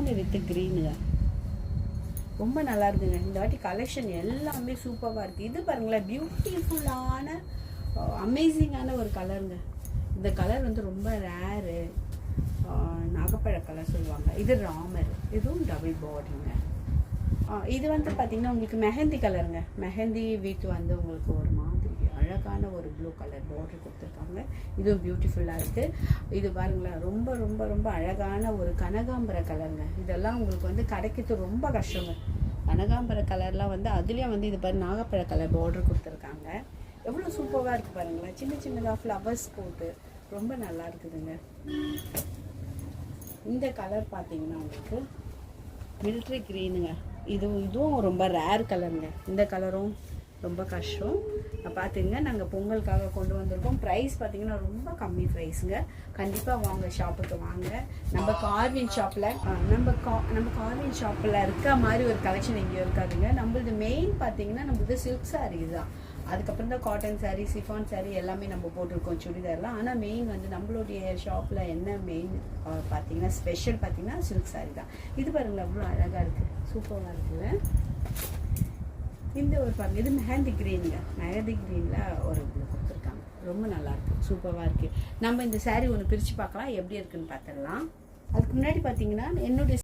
Brown with க்ரீனுங்க. ரொம்ப நல்லா இருக்குங்க. இந்த வாட்டி கலெக்ஷன் எல்லாமே சூப்பராக இருக்குது. இது பாருங்களேன், பியூட்டிஃபுல்லான அமேசிங்கான ஒரு கலருங்க. இந்த கலர் வந்து ரொம்ப ரேரு, நாகப்பழ கலர் சொல்லுவாங்க. இது ராமர், இதுவும் டபுள் பார்டருங்க. இது வந்து பார்த்திங்கன்னா உங்களுக்கு மெஹந்தி கலருங்க. மெஹந்தி வீட்டு வந்து உங்களுக்கு ஒரு மாதிரி அழகான ஒரு ப்ளூ கலர் பார்டர் கொடுத்துருக்காங்க. இதுவும் பியூட்டிஃபுல்லாக இருக்குது. இது பாருங்களேன், ரொம்ப ரொம்ப ரொம்ப அழகான ஒரு கனகாம்பர கலருங்க. இதெல்லாம் உங்களுக்கு வந்து கிடைக்கிறது ரொம்ப கஷ்டங்க. கனகாம்பர கலர்லாம் வந்து அதுலேயும் வந்து இது பாரு நாகப்பழ கலர் பார்டர் கொடுத்துருக்காங்க. எவ்வளோ சூப்பராக இருக்குது பாருங்களேன். சின்ன சின்னதாக ஃப்ளவர்ஸ் போட்டு ரொம்ப நல்லா இருக்குதுங்க. இந்த கலர் பார்த்தீங்கன்னா உங்களுக்கு மிலிட்ரி க்ரீனுங்க. இதுவும் ரொம்ப ரேர் கலருங்க. இந்த கலரும் ரொம்ப கஷ்டம். பார்த்துங்க, நாங்கள் பொங்கலுக்காக கொண்டு வந்திருக்கோம். ப்ரைஸ் பார்த்தீங்கன்னா ரொம்ப கம்மி ப்ரைஸுங்க. கண்டிப்பாக வாங்க, ஷாப்புக்கு வாங்க. நம்ம கார்வின் ஷாப்பில் நம்ம கார்வின் ஷாப்பில் இருக்க மாதிரி ஒரு கலெக்ஷன் எங்கேயும் இருக்காதுங்க. நம்மளது மெயின் பார்த்தீங்கன்னா நம்மளது சில்க் சாரீ தான். அதுக்கப்புறம் தான் காட்டன் சாரீ, சிஃபான் சாரீ எல்லாமே நம்ம போட்டிருக்கோம், சுடிதார்லாம். ஆனால் மெயின் வந்து நம்மளுடைய ஷாப்பில் என்ன மெயின் பார்த்தீங்கன்னா ஸ்பெஷல் பார்த்தீங்கன்னா சில்க் சாரீ தான். இது பாருங்களேன், அவ்வளோ அழகாக இருக்குது, சூப்பராக இருக்குது. இந்த ஒரு பாருங்கள், இது மெஹந்தி க்ரீனுங்க. மெஹந்தி க்ரீனில் ஒரு இவ்வளோ கொடுத்துருக்காங்க. ரொம்ப நல்லாயிருக்கு, சூப்பராக இருக்குது. நம்ம இந்த சாரீ ஒன்று பிரித்து பார்க்கலாம், எப்படி இருக்குன்னு பார்த்துடலாம். அதுக்கு முன்னாடி பார்த்தீங்கன்னா என்னுடைய